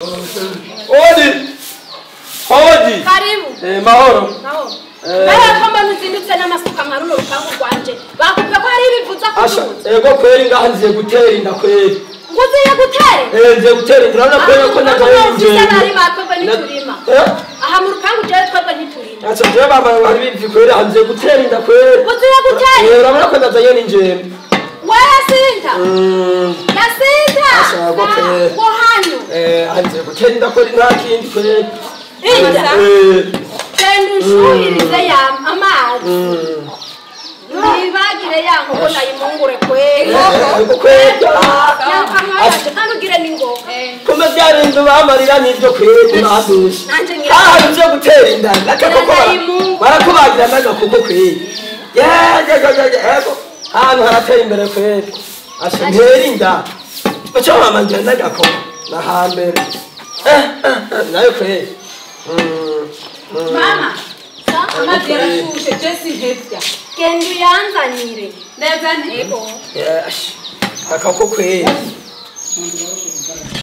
Odi! Odi! Karibu. Mahoro. Mahoro. Baya kwamba nuzindutse n'amasuka nkaruno rupangu rwanje. Bakubye ko hari ibivuza kuduza. Ego kweri ngahanziye gutera inda kweri. Nguziye gutere? Nziye gutera inda urabona kweri ko nagaye nje. Ari bakwebwe niturima. Aha mu rupangu je twebwe niturima. Acho je baba bari bivi kweri hanziye gutera inda kweri. Nguziye gutera? Urabona ko ndazaye ninje. Wewe sinta? Yasinta? Ashaka kweri. Ko hanyu? Hanziye gutera inda kweri nta kindi kweri. Inda? Tendo shuhirize ya amazi. Nibagire yango ko nayimungure kweri. Kweri. Kanugire ningo. Kuma byarinze bamarira nibyo kweri nadusha. Nanje ngira. Nje gutera inda nakako barakubagira naga kuko kweri. Ego. Hano haratera imbere kweri. Asha ntera inda. Bacho mama nje nagako na hambere. Nayo kweri. Mama. Amadera shushe Jesse Hefya. Kendu yanzanire. Neza ntego. Yes. Akako kweri.